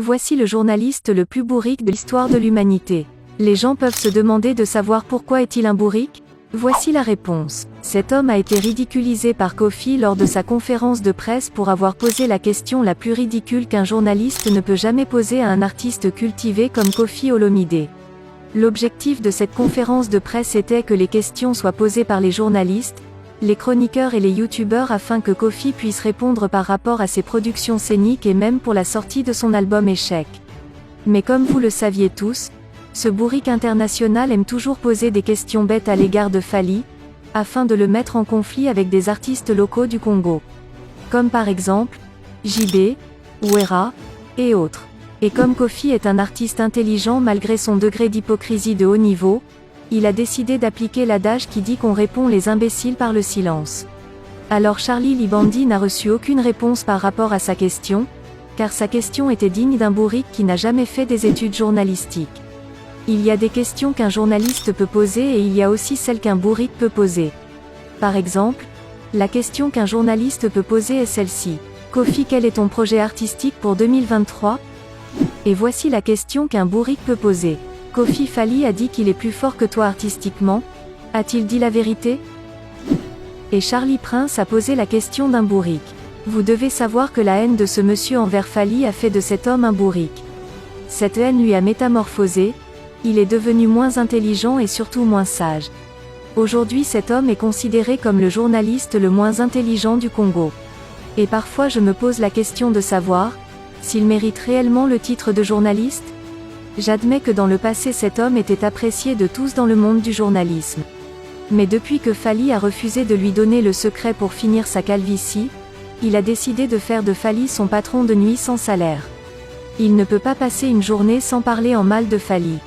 Voici le journaliste le plus bourrique de l'histoire de l'humanité. Les gens peuvent se demander de savoir pourquoi est-il un bourrique? Voici la réponse. Cet homme a été ridiculisé par Kofi lors de sa conférence de presse pour avoir posé la question la plus ridicule qu'un journaliste ne peut jamais poser à un artiste cultivé comme Kofi Olomide. L'objectif de cette conférence de presse était que les questions soient posées par les journalistes, les chroniqueurs et les youtubeurs afin que Kofi puisse répondre par rapport à ses productions scéniques et même pour la sortie de son album Échec. Mais comme vous le saviez tous, ce bourrique international aime toujours poser des questions bêtes à l'égard de Fally, afin de le mettre en conflit avec des artistes locaux du Congo. Comme par exemple, JB, Wera, et autres. Et comme Kofi est un artiste intelligent malgré son degré d'hypocrisie de haut niveau, il a décidé d'appliquer l'adage qui dit qu'on répond les imbéciles par le silence. Alors Charlie Libandi n'a reçu aucune réponse par rapport à sa question, car sa question était digne d'un bourrique qui n'a jamais fait des études journalistiques. Il y a des questions qu'un journaliste peut poser et il y a aussi celles qu'un bourrique peut poser. Par exemple, la question qu'un journaliste peut poser est celle-ci. Kofi, quel est ton projet artistique pour 2023? Et voici la question qu'un bourrique peut poser. Kofi, Fally a dit qu'il est plus fort que toi artistiquement? A-t-il dit la vérité? Et Charlie Prince a posé la question d'un bourrique. Vous devez savoir que la haine de ce monsieur envers Fally a fait de cet homme un bourrique. Cette haine lui a métamorphosé, il est devenu moins intelligent et surtout moins sage. Aujourd'hui cet homme est considéré comme le journaliste le moins intelligent du Congo. Et parfois je me pose la question de savoir, s'il mérite réellement le titre de journaliste? J'admets que dans le passé cet homme était apprécié de tous dans le monde du journalisme. Mais depuis que Fally a refusé de lui donner le secret pour finir sa calvitie, il a décidé de faire de Fally son patron de nuit sans salaire. Il ne peut pas passer une journée sans parler en mal de Fally.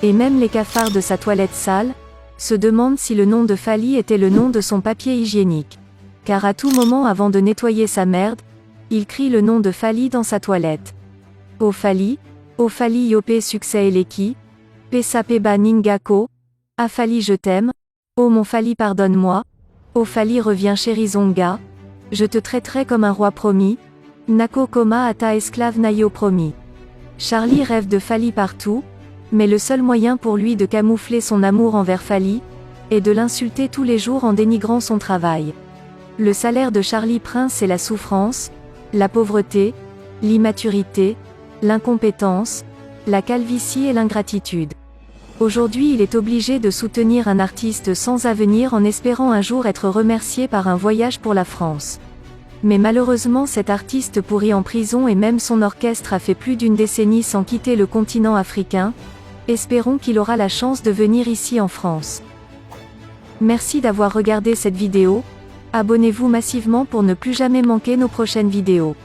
Et même les cafards de sa toilette sale se demandent si le nom de Fally était le nom de son papier hygiénique. Car à tout moment avant de nettoyer sa merde, il crie le nom de Fally dans sa toilette. Oh Fally Yopé succès Eleki, Pesa Peba Ningako, Ah Fally je t'aime, oh mon Fally pardonne-moi, oh Fally reviens chéri Zonga, je te traiterai comme un roi promis, Nako Koma à ta esclave Nayo promis. Charlie rêve de Fally partout, mais le seul moyen pour lui de camoufler son amour envers Fally, est de l'insulter tous les jours en dénigrant son travail. Le salaire de Charlie Prince c'est la souffrance, la pauvreté, l'immaturité, l'incompétence, la calvitie et l'ingratitude. Aujourd'hui il est obligé de soutenir un artiste sans avenir en espérant un jour être remercié par un voyage pour la France. Mais malheureusement cet artiste pourrit en prison et même son orchestre a fait plus d'une décennie sans quitter le continent africain. Espérons qu'il aura la chance de venir ici en France. Merci d'avoir regardé cette vidéo, abonnez-vous massivement pour ne plus jamais manquer nos prochaines vidéos.